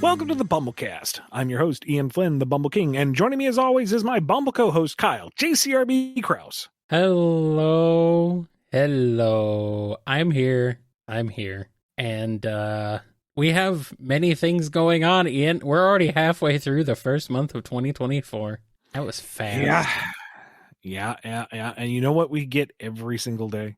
Welcome to the BumbleKast. I'm your host, Ian Flynn, the Bumble King, and joining me as always is my Bumble co-host, Kyle, JCRB Kraus. Hello. I'm here. And we have many things going on, Ian. We're already halfway through the first month of 2024. That was fast. Yeah. And you know what we get every single day?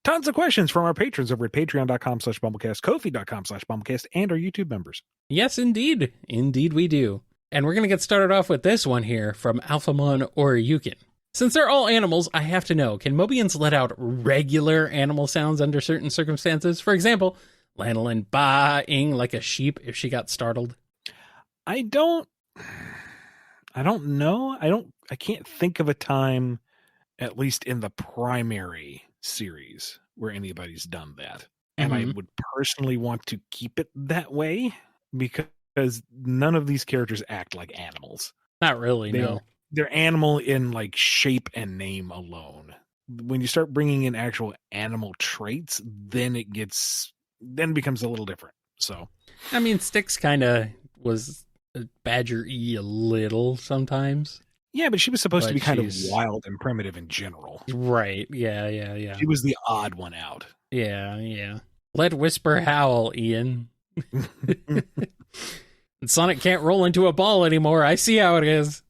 Tons of questions from our patrons over at patreon.com/BumbleKast, Ko-fi.com/BumbleKast, and our YouTube members. Yes, indeed. Indeed we do. And we're going to get started off with this one here from Alphamon or Yukin. Since they're all animals, I have to know, can Mobians let out regular animal sounds under certain circumstances? For example, lanolin baaing like a sheep if she got startled. I don't know. I can't think of a time, at least in the primary series, where anybody's done that. And I would personally want to keep it that way because none of these characters act like animals. Not really, no. They're animal in like shape and name alone. When you start bringing in actual animal traits, then it becomes a little different. So, I mean, Styx kind of was badger-y a little sometimes. Yeah, but she was supposed to be kind of wild and primitive in general. Right. Yeah. She was the odd one out. Yeah. Let Whisper howl, Ian. Sonic can't roll into a ball anymore. I see how it is.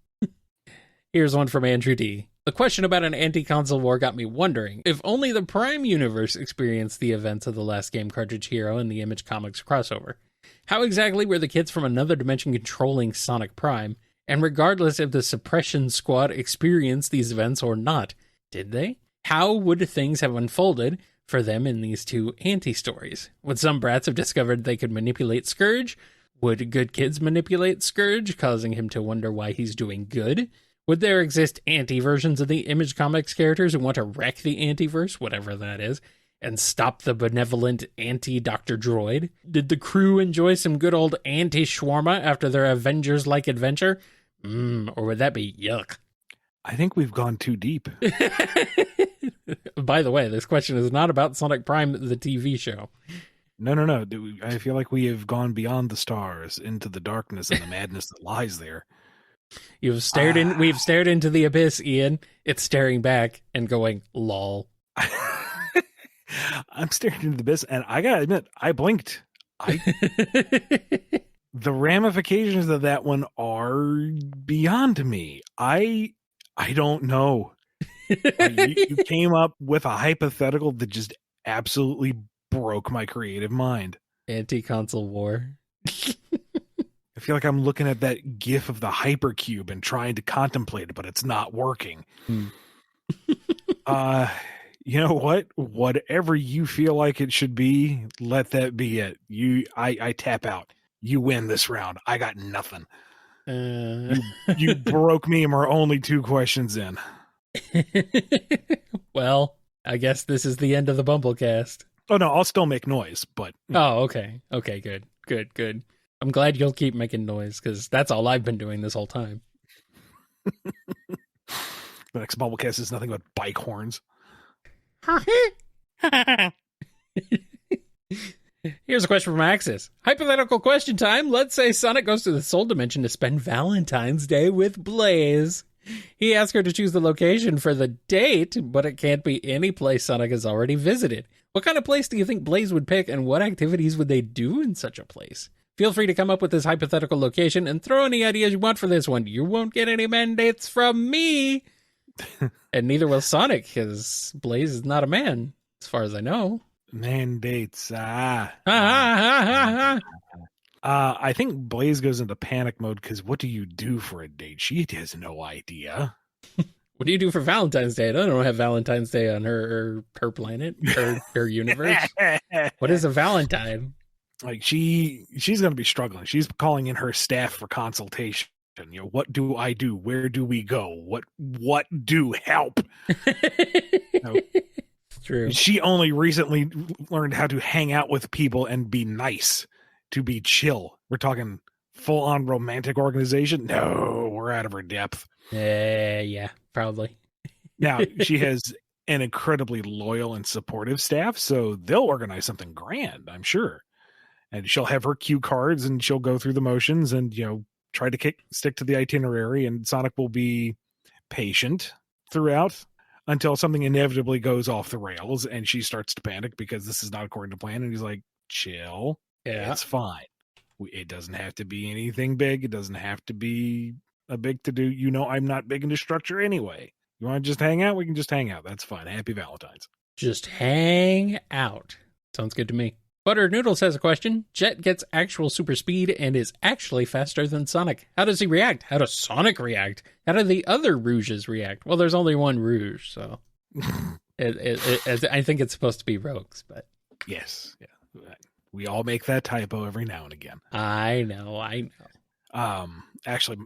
Here's one from Andrew D. The question about an anti-console war got me wondering, if only the Prime universe experienced the events of the last game Cartridge Hero and the Image Comics crossover, how exactly were the kids from another dimension controlling Sonic Prime? And regardless if the Suppression Squad experienced these events or not, did they? How would things have unfolded for them in these two anti-stories? Would some brats have discovered they could manipulate Scourge? Would good kids manipulate Scourge, causing him to wonder why he's doing good? Would there exist anti-versions of the Image Comics characters who want to wreck the anti-verse, whatever that is, and stop the benevolent anti-Dr. Droid? Did the crew enjoy some good old anti-shawarma after their Avengers-like adventure? Or would that be yuck? I think we've gone too deep. By the way, this question is not about Sonic Prime, the TV show. No. I feel like we have gone beyond the stars into the darkness and the madness that lies there. We've stared into the abyss, Ian. It's staring back and going, lol. I'm staring into the abyss, and I gotta admit, I blinked. The ramifications of that one are beyond me. I don't know. You came up with a hypothetical that just absolutely broke my creative mind. Anti-console war. I feel like I'm looking at that gif of the hypercube and trying to contemplate it, but it's not working. You know what? Whatever you feel like it should be, let that be it. I tap out. You win this round. I got nothing. You broke me and we're only 2 questions in. Well, I guess this is the end of the BumbleKast. Oh, no, I'll still make noise, but... Oh, okay. Okay, good. I'm glad you'll keep making noise, because that's all I've been doing this whole time. The next BumbleKast is nothing but bike horns. Here's a question from Axis. Hypothetical question time. Let's say Sonic goes to the Soul Dimension to spend Valentine's Day with Blaze. He asks her to choose the location for the date, but it can't be any place Sonic has already visited. What kind of place do you think Blaze would pick, and what activities would they do in such a place? Feel free to come up with this hypothetical location and throw any ideas you want for this one. You won't get any mandates from me. And neither will Sonic, because Blaze is not a man, as far as I know. Mandates. I think Blaze goes into panic mode because what do you do for a date? She has no idea. What do you do for Valentine's Day? I don't have Valentine's Day on her planet, her universe. What is a Valentine? Like she's going to be struggling. She's calling in her staff for consultation. You know, what do I do? Where do we go? What do help? True. She only recently learned how to hang out with people and be nice, to be chill. We're talking full on romantic organization. No, we're out of her depth. Yeah, probably. Now she has an incredibly loyal and supportive staff, so they'll organize something grand, I'm sure. And she'll have her cue cards and she'll go through the motions and, try to stick to the itinerary. And Sonic will be patient throughout until something inevitably goes off the rails and she starts to panic because this is not according to plan. And he's like, chill. Yeah. It's fine. It doesn't have to be anything big. It doesn't have to be a big to do. I'm not big into structure anyway. You want to just hang out? We can just hang out. That's fine. Happy Valentine's. Just hang out. Sounds good to me. Butter Noodles has a question. Jet gets actual super speed and is actually faster than Sonic. How does he react? How does Sonic react? How do the other Rouges react? Well, there's only one Rouge, so I think it's supposed to be Rogues, but yes, yeah, we all make that typo every now and again. I know. Actually,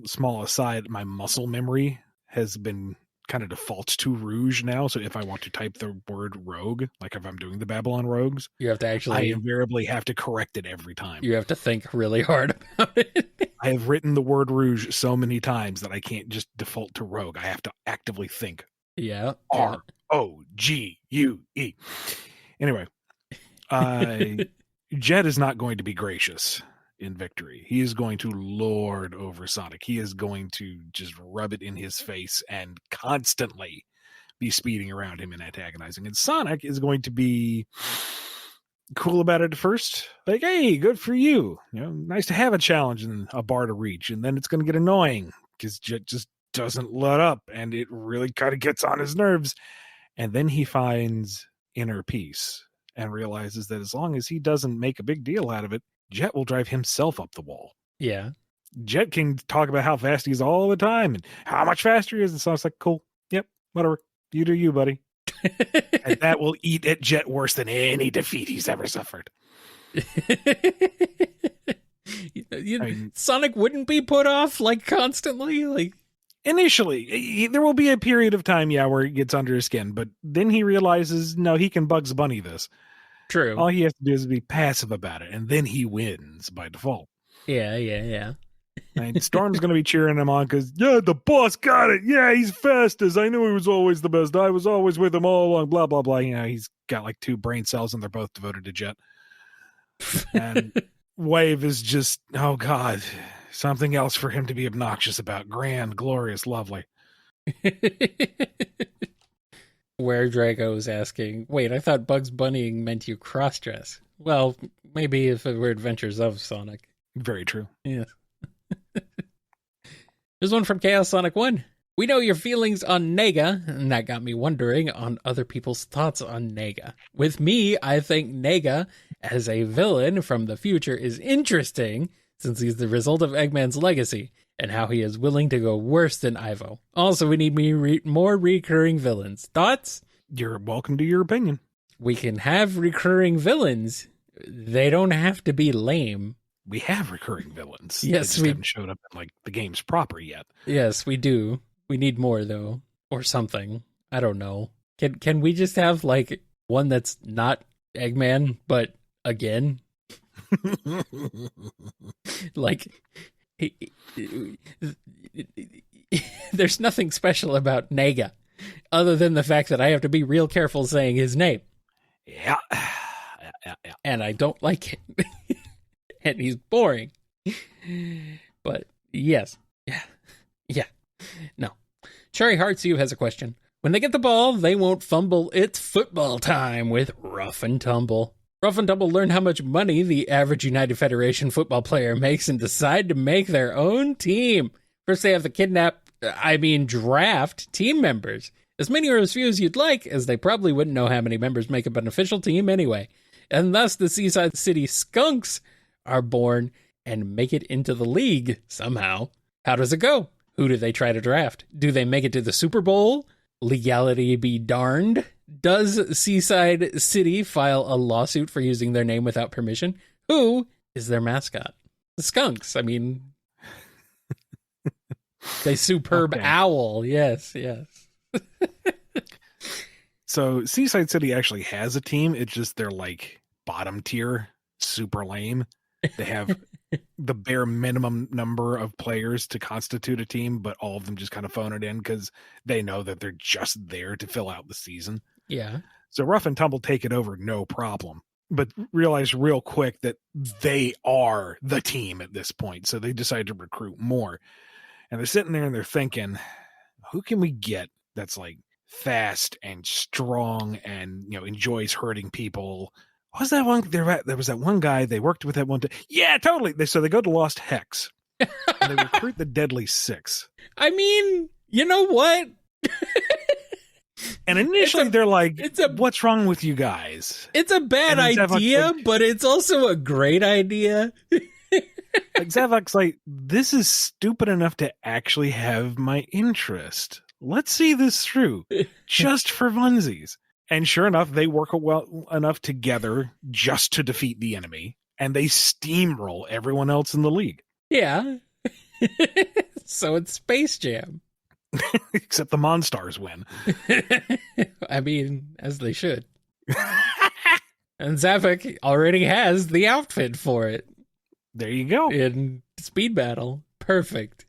small aside, my muscle memory has been kind of defaults to Rouge now. So if I want to type the word rogue, like if I'm doing the Babylon Rogues, you have to I invariably have to correct it every time. You have to think really hard about it. I have written the word Rouge so many times that I can't just default to rogue. I have to actively think. Yeah. R-O-G-U-E. Anyway, Jet is not going to be gracious in victory. He is going to lord over Sonic. He is going to just rub it in his face and constantly be speeding around him and antagonizing. And Sonic is going to be cool about it at first. Like, hey, good for you. Nice to have a challenge and a bar to reach. And then it's going to get annoying because Jet just doesn't let up and it really kind of gets on his nerves. And then he finds inner peace and realizes that as long as he doesn't make a big deal out of it, Jet will drive himself up the wall. Yeah. Jet can talk about how fast he is all the time and how much faster he is. And so it's like, cool. Yep. Whatever. You do you, buddy. And that will eat at Jet worse than any defeat he's ever suffered. Sonic wouldn't be put off constantly. Initially, there will be a period of time, where it gets under his skin. But then he realizes, no, he can Bugs Bunny this. True. All he has to do is be passive about it, and then he wins by default. Yeah. And Storm's going to be cheering him on because, the boss got it. Yeah, he's fastest. I knew he was always the best. I was always with him all along, blah, blah, blah. He's got 2 brain cells, and they're both devoted to Jet. And Wave is just, oh, God, something else for him to be obnoxious about. Grand, glorious, lovely. Where Drago is asking, wait, I thought Bugs Bunnying meant you cross-dress. Well, maybe if it were Adventures of Sonic. Very true. Yes. There's one from Chaos Sonic 1. We know your feelings on Nega, and that got me wondering on other people's thoughts on Nega. With me, I think Nega, as a villain from the future, is interesting, since he's the result of Eggman's legacy, and how he is willing to go worse than Ivo. Also, we need more recurring villains. Thoughts? You're welcome to your opinion. We can have recurring villains. They don't have to be lame. We have recurring villains. Yes, we haven't showed up in the games proper yet. Yes, we do. We need more though, or something. I don't know. Can we just have one that's not Eggman, but again? There's nothing special about Nega, other than the fact that I have to be real careful saying his name. Yeah. And I don't like it. And he's boring. But yes. Yeah. No. Cherry Heartsu has a question. When they get the ball, they won't fumble. It's football time with Rough and Tumble. Rough and Tumble learn how much money the average United Federation football player makes and decide to make their own team. First, they have to draft team members. As many or as few as you'd like, as they probably wouldn't know how many members make up an official team anyway. And thus, the Seaside City Skunks are born and make it into the league somehow. How does it go? Who do they try to draft? Do they make it to the Super Bowl? Legality be darned. Does Seaside City file a lawsuit for using their name without permission? Who is their mascot? The Skunks. They superb okay. Owl. Yes. So Seaside City actually has a team. It's just they're bottom tier, super lame. They have the bare minimum number of players to constitute a team, but all of them just kind of phone it in because they know that they're just there to fill out the season. Yeah. So Rough and Tumble take it over, no problem. but realized real quick that they are the team at this point. So they decided to recruit more. And they're sitting there and they're thinking, who can we get that's like fast and strong and, you know, enjoys hurting people? What was that one? There was that one guy they worked with at one time. Yeah, totally. So they go to Lost Hex and they recruit the Deadly Six. I mean, you know what? And initially they're like, what's wrong with you guys? It's a bad idea, but it's also a great idea. Like Zavok's like, this is stupid enough to actually have my interest. Let's see this through, just for funsies. And sure enough, they work well enough together just to defeat the enemy, and they steamroll everyone else in the league. Yeah. So it's Space Jam. Except the Monstars win. I mean, as they should. And Zavok already has the outfit for it. There you go. In Speed Battle. Perfect.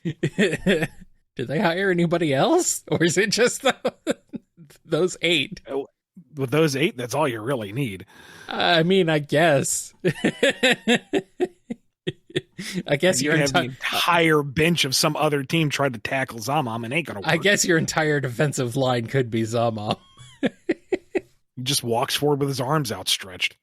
Did they hire anybody else? Or is it just those 8? With those 8, that's all you really need. I mean, I guess. I guess you have the entire bench of some other team tried to tackle Zamam and ain't gonna work. I guess your entire defensive line could be Zamam. He just walks forward with his arms outstretched.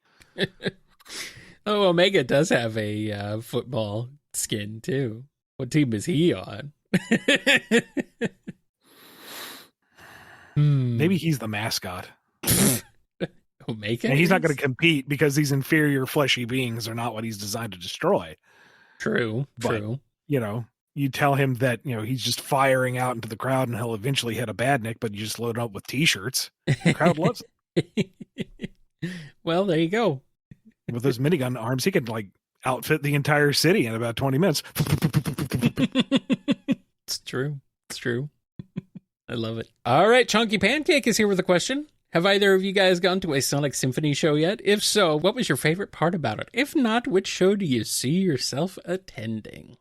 Oh, Omega does have a football skin too. What team is he on? Maybe he's the mascot. Omega? And he's not going to compete because these inferior fleshy beings are not what he's designed to destroy. True. You know, you tell him that, you know, he's just firing out into the crowd and he'll eventually hit a badnik, but you just load up with t-shirts. The crowd loves it. Well, there you go. With those minigun arms, he could like outfit the entire city in about 20 minutes. It's true. I love it. All right, Chunky Pancake is here with a question. Have either of you guys gone to a Sonic Symphony show yet? If so, what was your favorite part about it? If not, which show do you see yourself attending?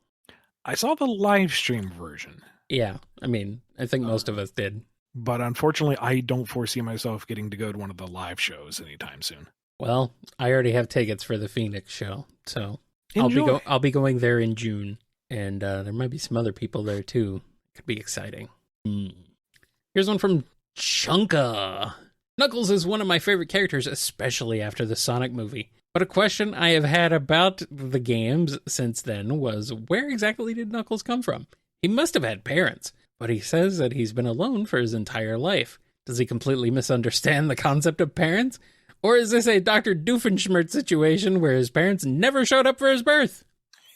I saw the live stream version. Yeah, I mean, I think most of us did. But unfortunately, I don't foresee myself getting to go to one of the live shows anytime soon. Well, I already have tickets for the Phoenix show, so Enjoy. I'll be going there in June, and there might be some other people there too. Could be exciting. Here's one from Chunka. Knuckles is one of my favorite characters, especially after the Sonic movie. But a question I have had about the games since then was, where exactly did Knuckles come from? He must have had parents, but he says that he's been alone for his entire life. Does he completely misunderstand the concept of parents? Or is this a Dr. Doofenshmirtz situation where his parents never showed up for his birth?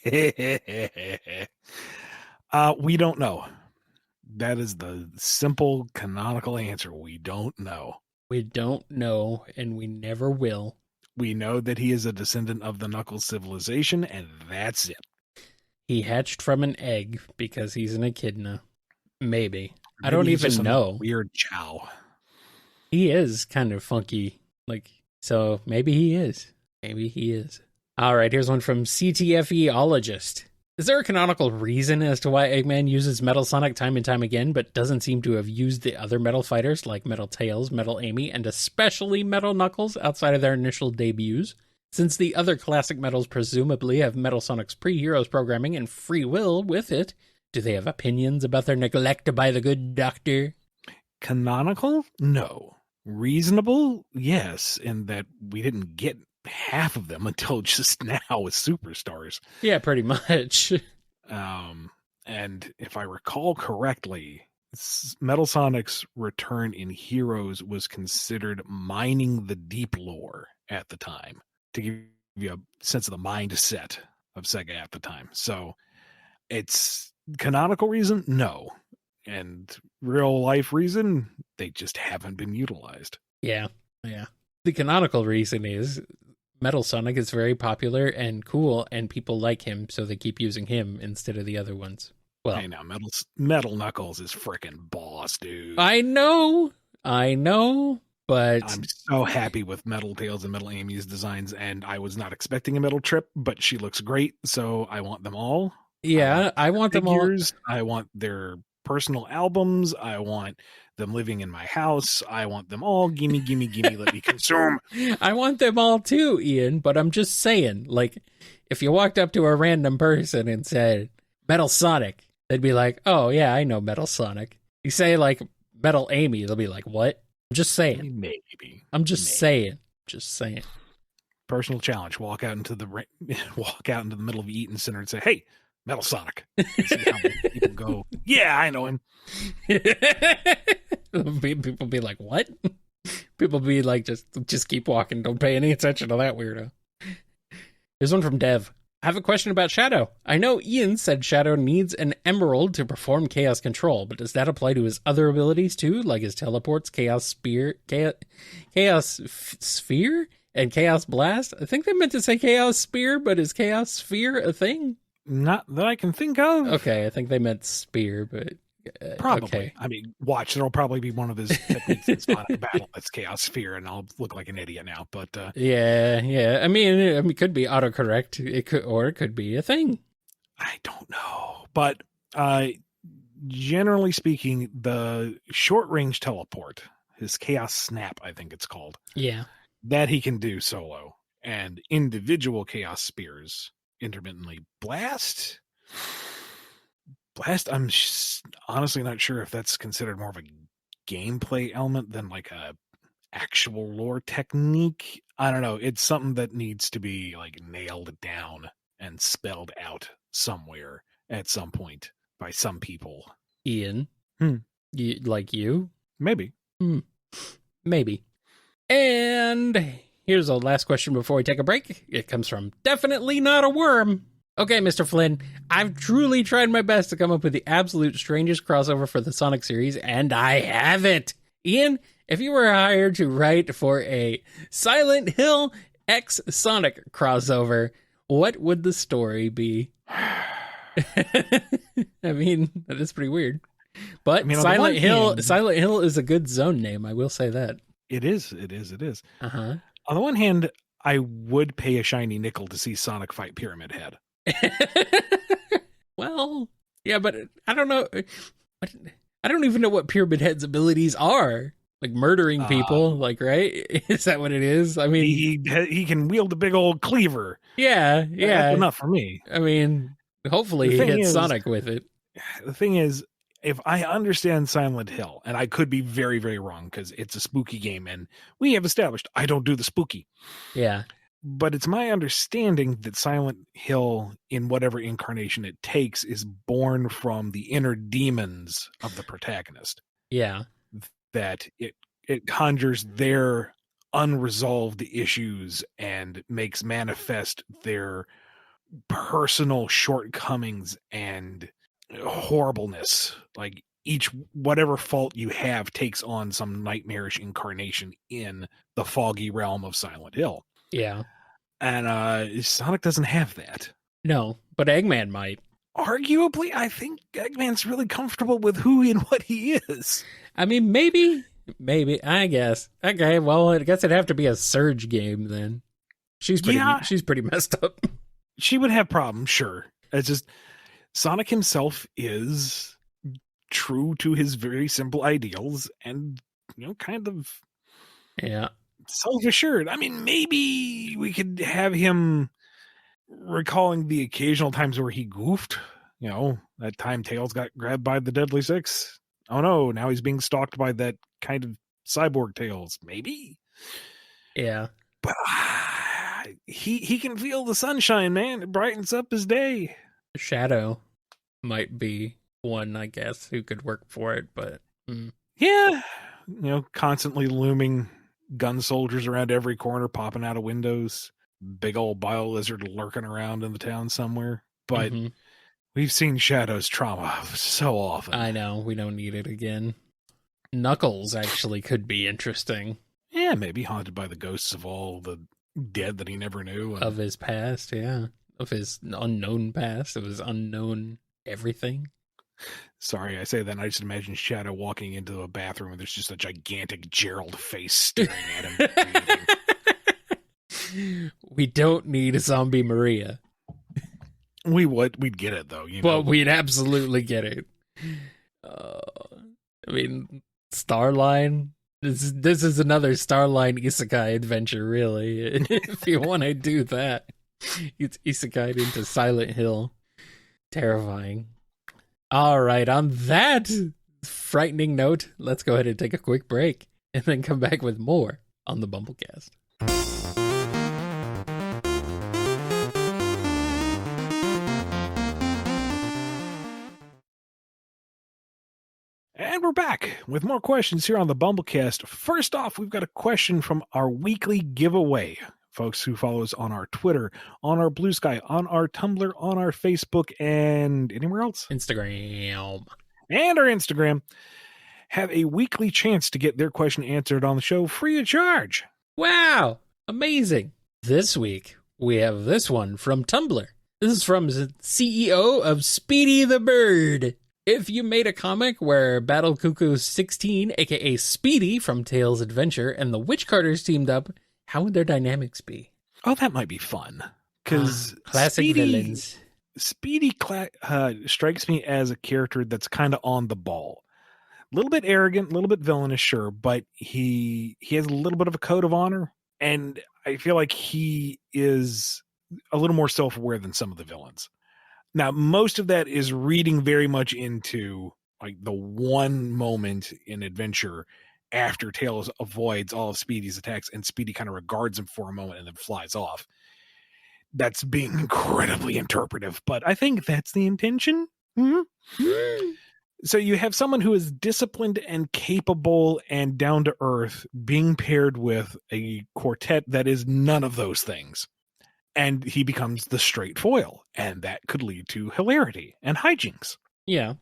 We don't know. That is the simple canonical answer. We don't know. We don't know, and we never will. We know that he is a descendant of the Knuckles civilization, and that's it. He hatched from an egg because he's an echidna. Maybe. I don't even know. Weird chow. He is kind of funky. So maybe he is. All right, here's one from CTFEologist. Is there a canonical reason as to why Eggman uses Metal Sonic time and time again, but doesn't seem to have used the other Metal fighters like Metal Tails, Metal Amy, and especially Metal Knuckles outside of their initial debuts? Since the other classic Metals presumably have Metal Sonic's pre-Heroes programming and free will with it, do they have opinions about their neglect by the good doctor? Canonical? No. Reasonable? Yes, in that we didn't get half of them until just now with Superstars. Yeah, pretty much. And if I recall correctly, Metal Sonic's return in Heroes was considered mining the deep lore at the time, to give you a sense of the mindset of Sega at the time. So it's canonical reason? No. And real life reason? They just haven't been utilized. Yeah. The canonical reason is Metal Sonic is very popular and cool, and people like him, so they keep using him instead of the other ones. Well, hey, now Metal Knuckles is freaking boss, dude. I know, but I'm so happy with Metal Tails and Metal Amy's designs, and I was not expecting a Metal Trip, but she looks great, so I want them all. Yeah, I want them all. I want their personal albums. I want them living in my house. I want them all. Gimme, gimme, gimme. Let me consume. I want them all too, Ian, but I'm just saying, like, if you walked up to a random person and said, Metal Sonic, they'd be like, oh, yeah, I know Metal Sonic. You say, like, Metal Amy, they'll be like, what? I'm just saying. Maybe. I'm just saying. Just saying. Personal challenge. Walk out into the middle of Eaton Center and say, hey, Metal Sonic. And see how many people go, yeah, I know him. People be like, what? People be like, just keep walking. Don't pay any attention to that weirdo. Here's one from Dev. I have a question about Shadow. I know Ian said Shadow needs an emerald to perform chaos control, but does that apply to his other abilities too, like his teleports, chaos sphere, and chaos blast? I think they meant to say chaos spear, but is chaos sphere a thing? Not that I can think of. Okay, I think they meant spear, but probably. Okay. I mean, watch. There'll probably be one of his techniques in Sonic Battle that's chaos sphere, and I'll look like an idiot now. But yeah. I mean, it could be autocorrect. It could be a thing. I don't know, but generally speaking, the short range teleport, his chaos snap, I think it's called. Yeah, that he can do solo, and individual chaos spears intermittently. Blast, I'm honestly not sure if that's considered more of a gameplay element than like a actual lore technique. I don't know. It's something that needs to be like nailed down and spelled out somewhere at some point by some people. Ian, you? Maybe. Maybe. And here's a last question before we take a break. It comes from Definitely Not a Worm. Okay, Mr. Flynn, I've truly tried my best to come up with the absolute strangest crossover for the Sonic series, and I haven't. Ian, if you were hired to write for a Silent Hill X Sonic crossover, what would the story be? I mean, that is pretty weird. But Silent Hill is a good zone name, I will say that. It is. Uh-huh. On the one hand, I would pay a shiny nickel to see Sonic fight Pyramid Head. Well, yeah, but I don't know. I don't even know what Pyramid Head's abilities are. Like murdering people, right? Is that what it is? I mean, he can wield a big old cleaver. Yeah. That's enough for me. I mean, hopefully he hits Sonic with it. The thing is, if I understand Silent Hill, and I could be very, very wrong because it's a spooky game, and we have established I don't do the spooky. Yeah. But it's my understanding that Silent Hill, in whatever incarnation it takes, is born from the inner demons of the protagonist. Yeah. That it conjures their unresolved issues and makes manifest their personal shortcomings and horribleness. Like whatever fault you have takes on some nightmarish incarnation in the foggy realm of Silent Hill. Yeah. And Sonic doesn't have that. No, but Eggman might. Arguably, I think Eggman's really comfortable with who and what he is. I mean, maybe, I guess. Okay, well, I guess it'd have to be a Surge game then. She's pretty messed up. She would have problems, sure. It's just Sonic himself is true to his very simple ideals and, kind of self-assured. I mean, maybe we could have him recalling the occasional times where he goofed. That time Tails got grabbed by the Deadly Six. Oh no, now he's being stalked by that kind of cyborg Tails. Maybe. Yeah. But he can feel the sunshine, man. It brightens up his day. Shadow might be one, I guess, who could work for it, but yeah, constantly looming gun soldiers around every corner, popping out of windows, big old bio lizard lurking around in the town somewhere. But we've seen Shadow's trauma so often. I know, we don't need it again. Knuckles actually could be interesting. Yeah, maybe haunted by the ghosts of all the dead that he never knew. Of his past, yeah. Of his unknown past, of his unknown everything. Sorry, I say that, and I just imagine Shadow walking into a bathroom and there's just a gigantic Gerald face staring at him. We don't need a zombie Maria. We'd get it, though. Well, we'd absolutely get it. I mean, Starline. This is another Starline isekai adventure, really. If you want to do that, it's isekai into Silent Hill. Terrifying. All right, on that frightening note, let's go ahead and take a quick break and then come back with more on the BumbleKast. And we're back with more questions here on the BumbleKast. First off, we've got a question from our weekly giveaway. Folks who follow us on our Twitter, on our Blue Sky, on our Tumblr, on our Facebook, and anywhere else? Instagram. And our Instagram have a weekly chance to get their question answered on the show free of charge. Wow, amazing. This week, we have this one from Tumblr. This is from the CEO of Speedy the Bird. If you made a comic where Battle Cuckoo 16, aka Speedy from Tales Adventure, and the Witch Carters teamed up, how would their dynamics be? Oh, that might be fun. Because classic villains. Speedy strikes me as a character that's kind of on the ball. A little bit arrogant, a little bit villainous, sure, but he has a little bit of a code of honor, and I feel like he is a little more self-aware than some of the villains. Now, most of that is reading very much into like the one moment in adventure after Tails avoids all of Speedy's attacks and Speedy kind of regards him for a moment and then flies off. That's being incredibly interpretive, but I think that's the intention. Mm-hmm. So you have someone who is disciplined and capable and down to earth being paired with a quartet that is none of those things. And he becomes the straight foil, and that could lead to hilarity and hijinks. Yeah.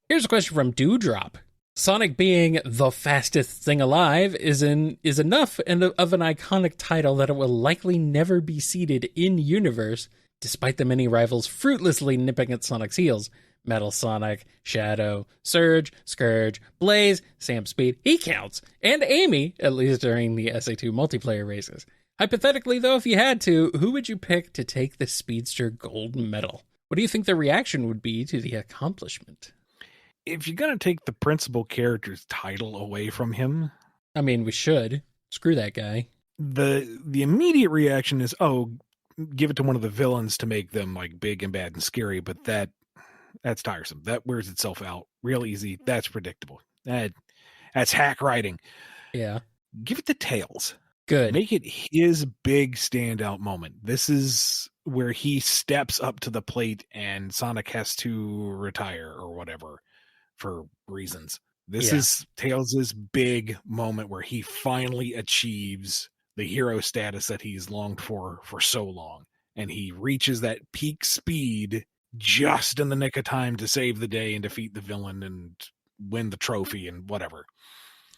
Here's a question from Dewdrop. Sonic being the fastest thing alive is enough of an iconic title that it will likely never be seeded in universe, despite the many rivals fruitlessly nipping at Sonic's heels. Metal Sonic, Shadow, Surge, Scourge, Blaze, Sam Speed, he counts, and Amy, at least during the SA2 multiplayer races. Hypothetically, though, if you had to, who would you pick to take the Speedster gold medal? What do you think the reaction would be to the accomplishment? If you're going to take the principal character's title away from him... I mean, we should. Screw that guy. The immediate reaction is, oh, give it to one of the villains to make them like big and bad and scary, but that's tiresome. That wears itself out real easy. That's predictable. That's hack writing. Yeah. Give it to Tails. Good. Make it his big standout moment. This is where he steps up to the plate and Sonic has to retire or whatever for reasons. This is Tails' big moment where he finally achieves the hero status that he's longed for so long. And he reaches that peak speed just in the nick of time to save the day and defeat the villain and win the trophy and whatever.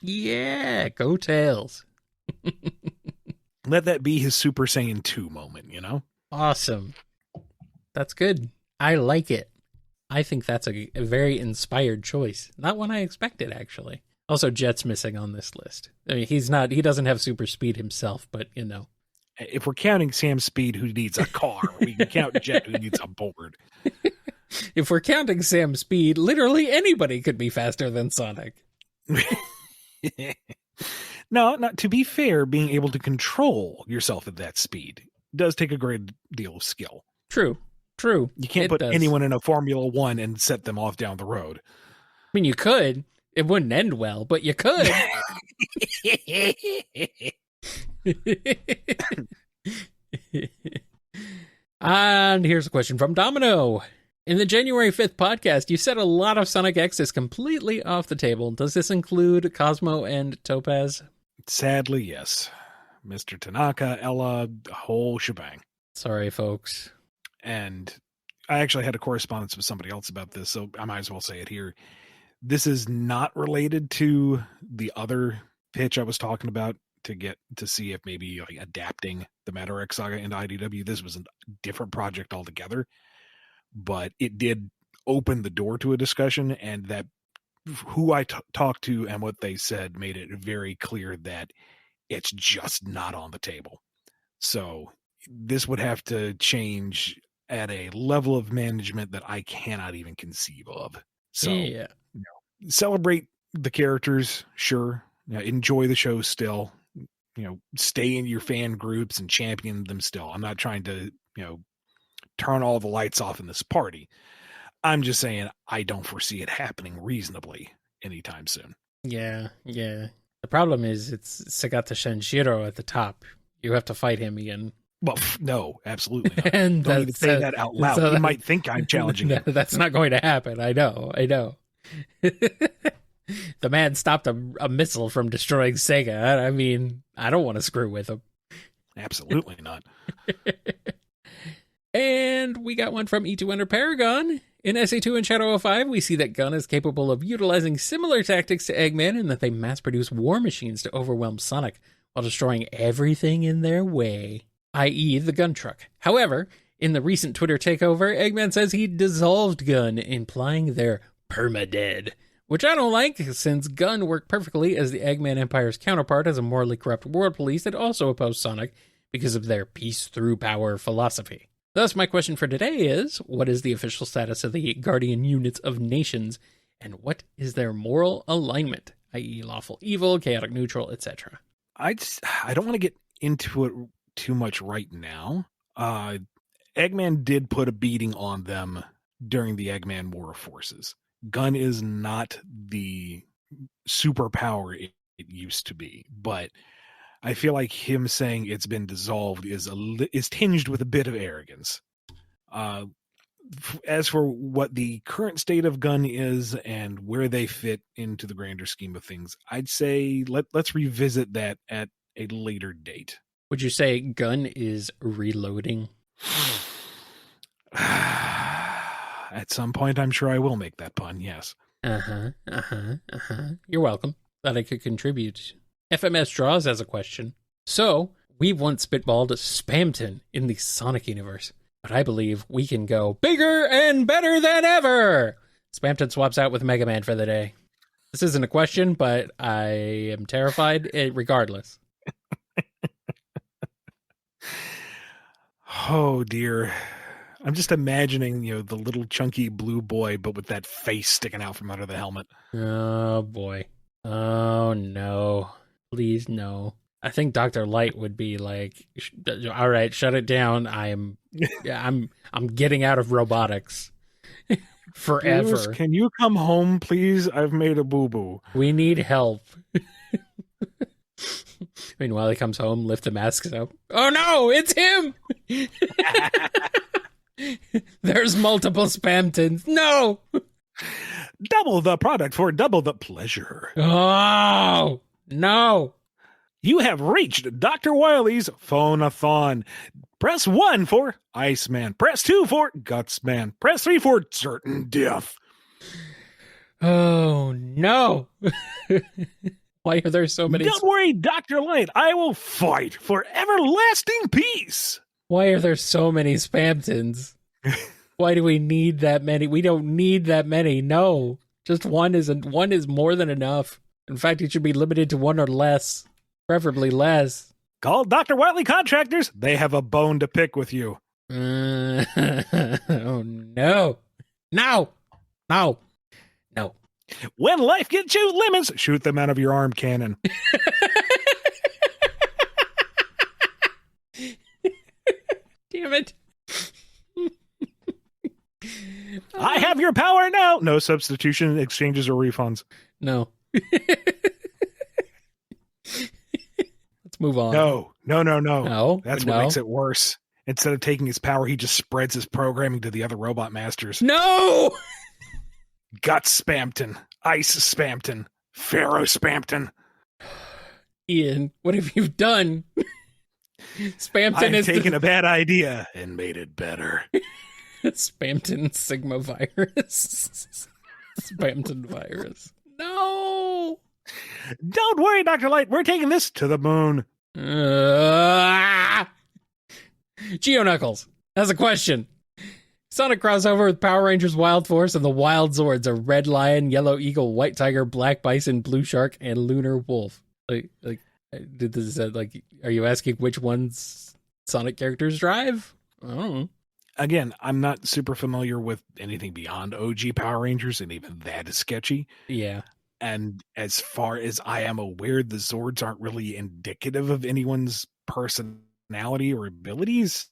Yeah, go Tails. Let that be his Super Saiyan 2 moment, you know? Awesome. That's good. I like it. I think that's a very inspired choice. Not one I expected, actually. Also, Jet's missing on this list. I mean, he doesn't have super speed himself, but, you know. If we're counting Sam Speed, who needs a car, we can count Jet, who needs a board. If we're counting Sam Speed, literally anybody could be faster than Sonic. No, not to be fair, being able to control yourself at that speed does take a great deal of skill. True. You can't put anyone in a Formula One and set them off down the road. I mean, you could. It wouldn't end well, but you could. And here's a question from Domino. In the January 5th podcast, you said a lot of Sonic X is completely off the table. Does this include Cosmo and Topaz? Sadly, yes. Mr. Tanaka, Ella, the whole shebang. Sorry, folks. And I actually had a correspondence with somebody else about this, so I might as well say it here. This is not related to the other pitch I was talking about to see if maybe like adapting the Matter X saga into IDW. This was a different project altogether, but it did open the door to a discussion, and that who I talked to and what they said made it very clear that it's just not on the table. So this would have to change at a level of management that I cannot even conceive of. So celebrate the characters, sure. Enjoy the show still. Stay in your fan groups and champion them still. I'm not trying to, turn all the lights off in this party. I'm just saying I don't foresee it happening reasonably anytime soon. Yeah. The problem is it's Sagata Shenshiro at the top. You have to fight him again. Well, no, absolutely not. And don't even say that out loud. You might think I'm challenging him. That's not going to happen. I know. The man stopped a missile from destroying Sega. I mean, I don't want to screw with him. Absolutely not. And we got one from E2 Under Paragon. In SA2 and Shadow 05, we see that Gun is capable of utilizing similar tactics to Eggman in that they mass-produce war machines to overwhelm Sonic while destroying everything in their way, i.e. the gun truck. However, in the recent Twitter takeover, Eggman says he dissolved Gun, implying they're perma-dead, which I don't like, since Gun worked perfectly as the Eggman Empire's counterpart as a morally corrupt world police that also opposed Sonic because of their peace through power philosophy. Thus, my question for today is, what is the official status of the Guardian units of nations, and what is their moral alignment, i.e. lawful evil, chaotic neutral, etc.? I don't want to get into it too much right now. Eggman did put a beating on them during the Eggman War of Forces. Gun is not the superpower it used to be, but I feel like him saying it's been dissolved is tinged with a bit of arrogance. As for what the current state of Gun is and where they fit into the grander scheme of things, I'd say let's revisit that at a later date. Would you say Gun is reloading? At some point, I'm sure I will make that pun, yes. You're welcome. Thought I could contribute. FMS Draws has a question. So, we once spitballed Spamton in the Sonic universe, but I believe we can go bigger and better than ever! Spamton swaps out with Mega Man for the day. This isn't a question, but I am terrified regardless. Oh, dear. I'm just imagining, the little chunky blue boy, but with that face sticking out from under the helmet. Oh, boy. Oh, no. Please, no. I think Dr. Light would be like, all right, shut it down. I'm getting out of robotics forever. Bruce, can you come home, please? I've made a boo-boo. We need help. Meanwhile, he comes home, lift the masks up. Oh, no, it's him! There's multiple Spamtons. No! Double the product for double the pleasure. Oh, no. You have reached Dr. Wily's phone-a-thon. Press 1 for Iceman. Press 2 for Gutsman. Press 3 for Certain Death. Oh, no. Why are there so many? Don't worry, Dr. Light. I will fight for everlasting peace. Why are there so many Spamtons? Why do we need that many? We don't need that many. No, just one is more than enough. In fact, it should be limited to one or less, preferably less. Call Dr. Wiley Contractors. They have a bone to pick with you. Oh, no. No. No. No. When life gets you lemons, shoot them out of your arm cannon. Damn it. I have your power now. No substitution, exchanges, or refunds. No. Let's move on. No. No. That's what makes it worse. Instead of taking his power, he just spreads his programming to the other robot masters. No! Guts Spamton. Ice Spamton. Pharaoh Spamton. Ian, what have you done? Spamton I've taken a bad idea and made it better. Spamton Sigma virus. Spamton virus. No! Don't worry, Dr. Light. We're taking this to the moon. Geo Knuckles has a question. Sonic crossover with Power Rangers Wild Force and the Wild Zords are Red Lion, Yellow Eagle, White Tiger, Black Bison, Blue Shark, and Lunar Wolf. Are you asking which ones Sonic characters drive? I don't know. Again, I'm not super familiar with anything beyond OG Power Rangers, and even that is sketchy. Yeah. And as far as I am aware, the Zords aren't really indicative of anyone's personality or abilities.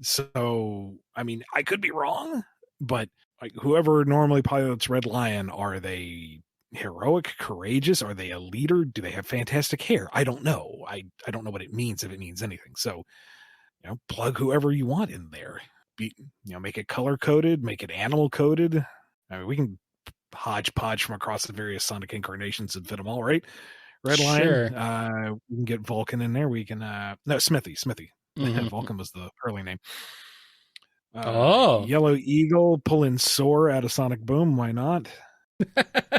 So, I mean, I could be wrong, but like whoever normally pilots Red Lion, are they heroic, courageous? Are they a leader? Do they have fantastic hair? I don't know. I don't know what it means, if it means anything. So, plug whoever you want in there. Make it color coded, make it animal coded. I mean, we can hodgepodge from across the various Sonic incarnations and fit them all, right? Red Sure. Lion, we can get Vulcan in there. We can no, Smithy. Mhm. Vulcan was the early name. Oh. Yellow Eagle pulling Soar out of Sonic Boom. Why not?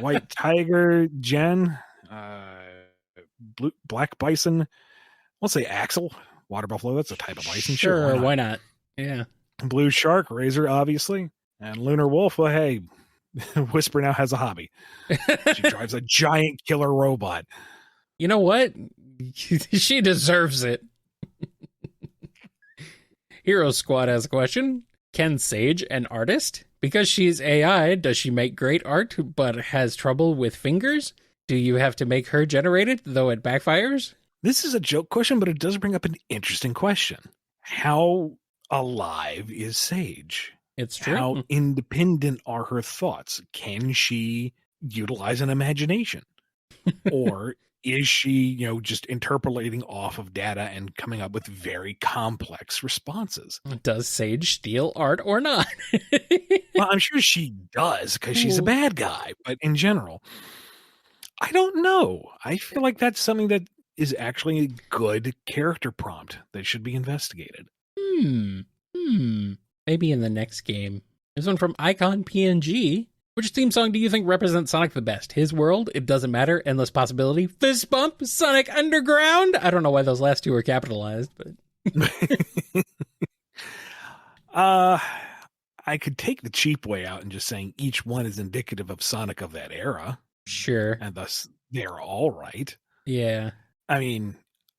White Tiger, Jen. Black Bison. We'll say Axel. Water Buffalo. That's a type of bison. Sure, why not? Yeah. Blue Shark, Razor, obviously. And Lunar Wolf. Well, hey, Whisper now has a hobby. She drives a giant killer robot. You know what? She deserves it. Hero Squad has a question. Can Sage an artist? Because she's AI, does she make great art but has trouble with fingers? Do you have to make her generated, though it backfires? This is a joke question, but it does bring up an interesting question. How alive is Sage? It's true. How independent are her thoughts? Can she utilize an imagination? Or is she, just interpolating off of data and coming up with very complex responses? Does Sage steal art or not? Well, I'm sure she does because she's a bad guy. But in general, I don't know. I feel like that's something that is actually a good character prompt that should be investigated. Maybe in the next game. There's one from Icon PNG. Which theme song do you think represents Sonic the best? His World, It Doesn't Matter, Endless Possibility, Fist Bump, Sonic Underground? I don't know why those last two were capitalized, but... I could take the cheap way out and just saying each one is indicative of Sonic of that era. Sure. And thus, they're all right. Yeah. I mean,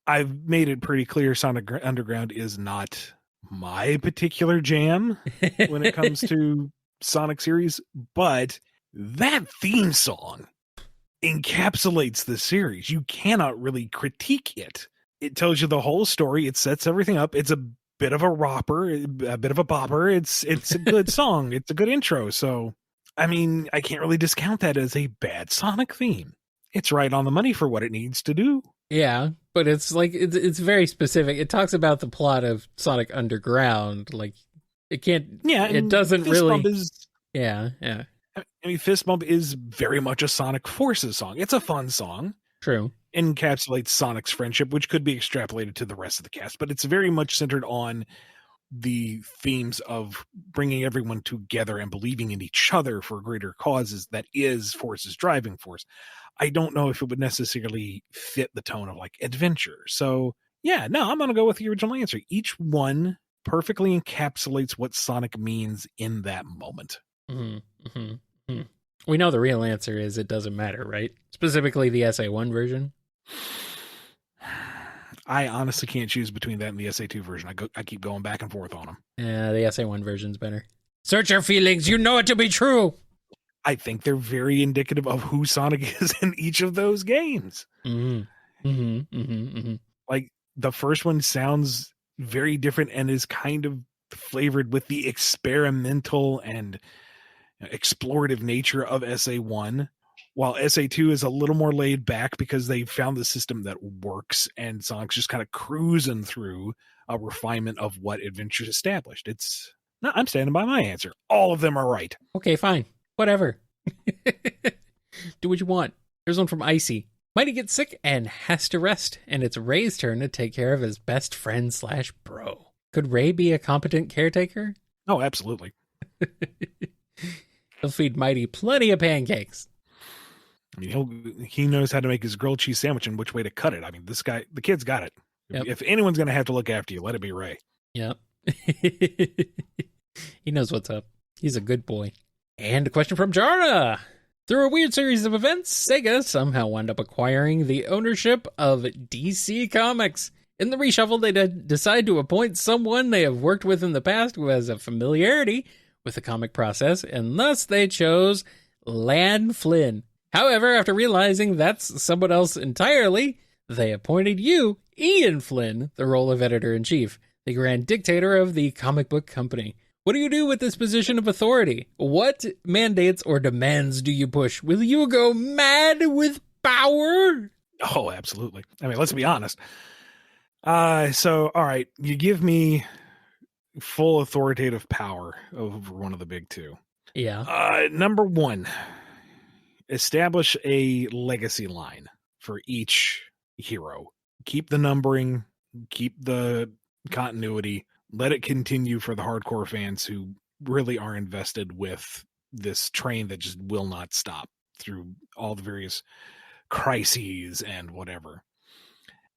I've made it pretty clear Sonic Underground is not my particular jam when it comes to Sonic series, but that theme song encapsulates the series. You cannot really critique it. It tells you the whole story. It sets everything up. It's a bit of a romper, a bit of a bopper. It's a good song. It's a good intro. So, I mean, I can't really discount that as a bad Sonic theme. It's right on the money for what it needs to do. Yeah, but it's like it's very specific. It talks about the plot of Sonic Underground. Like it can't. Yeah, it doesn't Fist really. Bump is, yeah. I mean, Fist Bump is very much a Sonic Forces song. It's a fun song. True. Encapsulates Sonic's friendship, which could be extrapolated to the rest of the cast, but it's very much centered on the themes of bringing everyone together and believing in each other for greater causes. That is Force's driving force. I don't know if it would necessarily fit the tone of like adventure. So yeah, no, I'm going to go with the original answer. Each one perfectly encapsulates what Sonic means in that moment. We know the real answer is it doesn't matter, right? Specifically the SA1 version. I honestly can't choose between that and the SA2 version. I keep going back and forth on them. Yeah, the SA1 version's better. Search your feelings. You know it to be true. I think they're very indicative of who Sonic is in each of those games. Like the first one sounds very different and is kind of flavored with the experimental and explorative nature of SA1, while SA2 is a little more laid back because they found the system that works and Sonic's just kind of cruising through a refinement of what Adventure's established. I'm standing by my answer. All of them are right. Okay, fine. Whatever. Do what you want. There's one from Icy. Mighty gets sick and has to rest, and it's Ray's turn to take care of his best friend / bro. Could Ray be a competent caretaker? Oh, absolutely. He'll feed Mighty plenty of pancakes. I mean, he knows how to make his grilled cheese sandwich and which way to cut it. I mean, the kid's got it. Yep. If anyone's going to have to look after you, let it be Ray. Yep. He knows what's up. He's a good boy. And a question from Jara. Through a weird series of events, Sega somehow wound up acquiring the ownership of DC Comics. In the reshuffle, they decide to appoint someone they have worked with in the past who has a familiarity with the comic process, and thus they chose Lan Flynn. However, after realizing that's someone else entirely, they appointed you, Ian Flynn, the role of editor-in-chief, the grand dictator of the comic book company. What do you do with this position of authority? What mandates or demands do you push? Will you go mad with power? Oh, absolutely. I mean, let's be honest. So, all right, you give me full authoritative power over one of the big two. Yeah. Number one, establish a legacy line for each hero. Keep the numbering, keep the continuity, let it continue for the hardcore fans who really are invested with this train that just will not stop through all the various crises and whatever.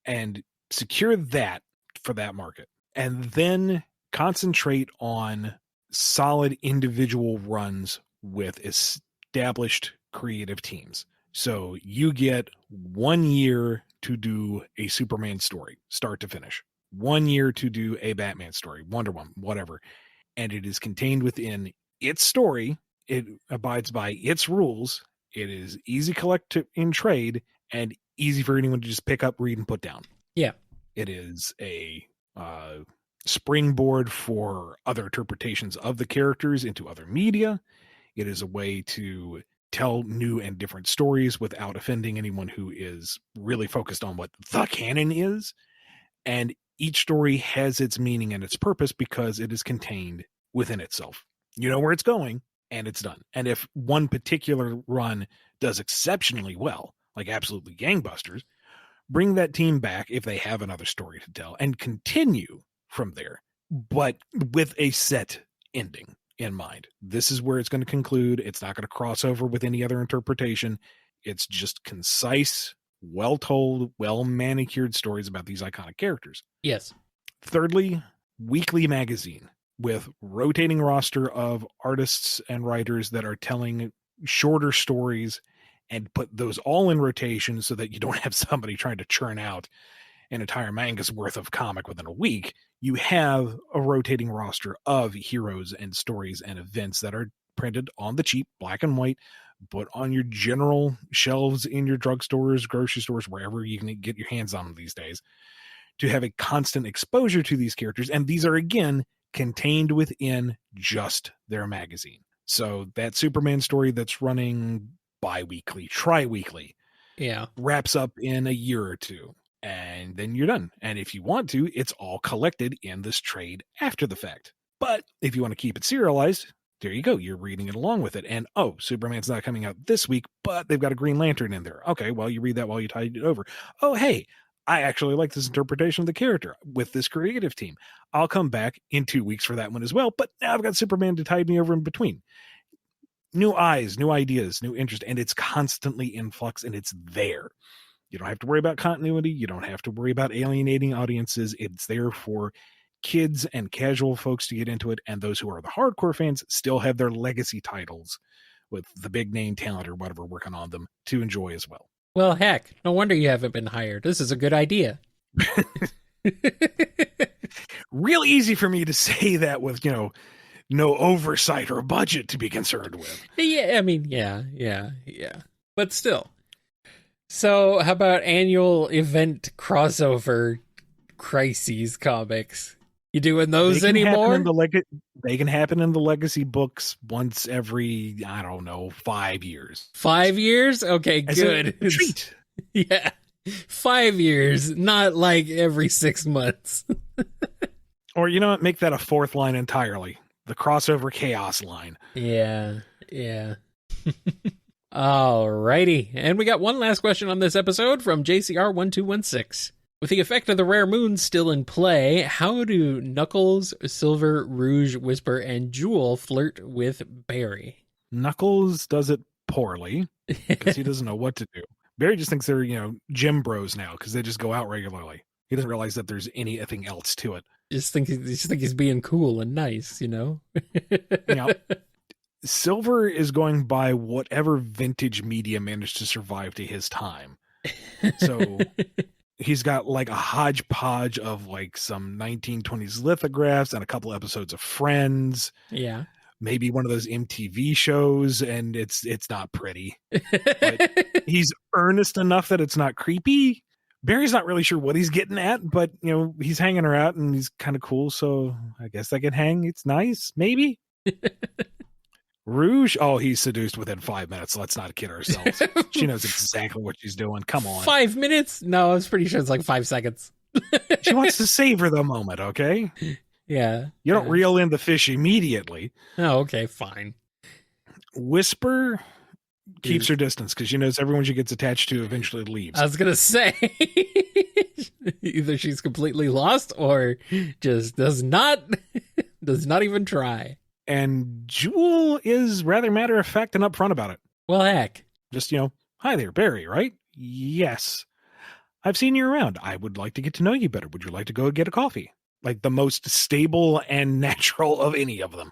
And secure that for that market. And then concentrate on solid individual runs with established creative teams. So you get 1 year to do a Superman story, start to finish. 1 year to do a Batman story, Wonder Woman, whatever. And it is contained within its story. It abides by its rules. It is easy collect in trade and easy for anyone to just pick up, read, and put down. Yeah. It is a springboard for other interpretations of the characters into other media. It is a way to tell new and different stories without offending anyone who is really focused on what the canon is. And each story has its meaning and its purpose because it is contained within itself. You know where it's going, and it's done. And if one particular run does exceptionally well, like absolutely gangbusters, bring that team back if they have another story to tell and continue from there, but with a set ending in mind. This is where it's going to conclude. It's not going to cross over with any other interpretation. It's just concise, well-told, well-manicured stories about these iconic characters. Yes. Thirdly, weekly magazine with rotating roster of artists and writers that are telling shorter stories, and put those all in rotation so that you don't have somebody trying to churn out an entire manga's worth of comic within a week. You have a rotating roster of heroes and stories and events that are printed on the cheap, black and white, put on your general shelves in your drugstores, grocery stores, wherever you can get your hands on them these days, to have a constant exposure to these characters. And these are, again, contained within just their magazine. So that Superman story that's running bi-weekly, tri-weekly, wraps up in a year or two, and then you're done. And if you want to, it's all collected in this trade after the fact. But if you want to keep it serialized, there you go. You're reading it along with it. And, oh, Superman's not coming out this week, but they've got a Green Lantern in there. Okay, well, you read that while you tide it over. Oh, hey, I actually like this interpretation of the character with this creative team. I'll come back in 2 weeks for that one as well, but now I've got Superman to tide me over in between. New eyes, new ideas, new interest, and it's constantly in flux, and it's there. You don't have to worry about continuity. You don't have to worry about alienating audiences. It's there for kids and casual folks to get into it, and those who are the hardcore fans still have their legacy titles with the big name talent or whatever working on them to enjoy as well. Well, heck, no wonder you haven't been hired. This is a good idea. Real easy for me to say that with, no oversight or budget to be concerned with. Yeah, I mean, yeah. But still. So, how about annual event crossover crises comics? You doing those anymore? They can happen in the legacy books once every, 5 years. 5 years? Okay, good. A treat. Yeah. 5 years, not like every 6 months. Or, make that a fourth line entirely. The crossover chaos line. Yeah. Alrighty. And we got one last question on this episode from JCR1216. With the effect of the rare moon still in play, how do Knuckles, Silver, Rouge, Whisper, and Jewel flirt with Barry? Knuckles does it poorly because he doesn't know what to do. Barry just thinks they're, gym bros now because they just go out regularly. He doesn't realize that there's anything else to it. Just think he's being cool and nice, Silver is going by whatever vintage media managed to survive to his time. So he's got like a hodgepodge of like some 1920s lithographs and a couple episodes of Friends. Yeah. maybe one of those MTV shows, and it's not pretty. But he's earnest enough that it's not creepy. Barry's not really sure what he's getting at, but he's hanging her out and he's kind of cool, so I guess I can hang. It's nice, maybe. Rouge, he's seduced within 5 minutes. Let's not kid ourselves. She knows exactly what she's doing. Come on. 5 minutes? No, I was pretty sure it's like 5 seconds. She wants to savor the moment, okay? Yeah. You don't reel in the fish immediately. Oh, okay, fine. Whisper keeps her distance because she knows everyone she gets attached to eventually leaves. I was going to say, either she's completely lost or just does not even try. And Jewel is rather matter-of-fact and upfront about it. Well, heck. Just, hi there, Barry, right? Yes. I've seen you around. I would like to get to know you better. Would you like to go get a coffee? Like the most stable and natural of any of them.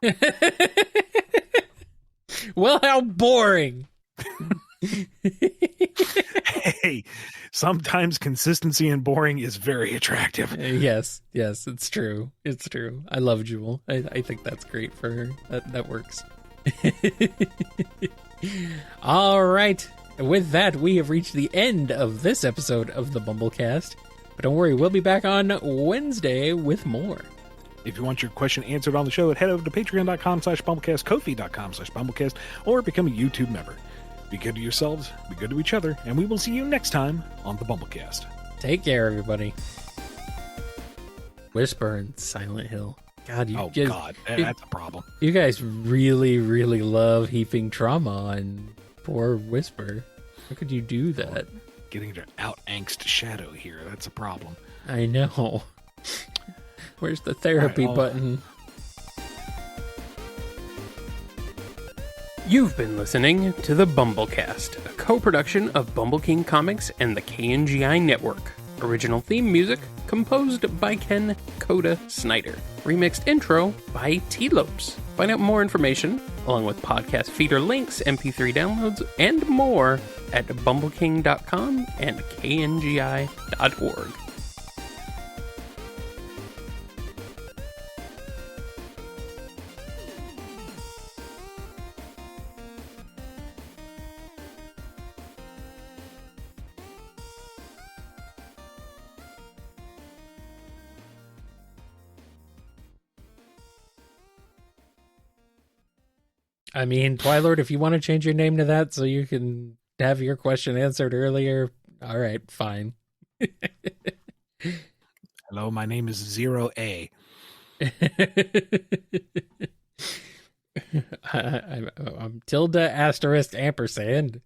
Well, how boring. Hey, sometimes consistency and boring is very attractive. Yes, it's true. It's true. I love Jewel. I think that's great for her. That works. All right. With that, we have reached the end of this episode of the BumbleKast. But don't worry, we'll be back on Wednesday with more. If you want your question answered on the show, head over to patreon.com/BumbleKast, Ko-fi.com/BumbleKast, or become a YouTube member. Be good to yourselves, be good to each other, and we will see you next time on the BumbleKast. Take care, everybody. Whisper and Silent Hill. God, that's a problem. You guys really, really love heaping trauma on poor Whisper. How could you do that? Getting to out-angst Shadow here, that's a problem. I know. Where's the therapy button? You've been listening to the BumbleKast, a co-production of Bumble King Comics and the KNGI Network. Original theme music composed by Ken Coda Snyder. Remixed intro by T-Lopes. Find out more information, along with podcast feeder links, MP3 downloads, and more at bumbleking.com and kngi.org. I mean, Twilord, if you want to change your name to that so you can have your question answered earlier, all right, fine. Hello, my name is Zero A. I'm tilde asterisk ampersand.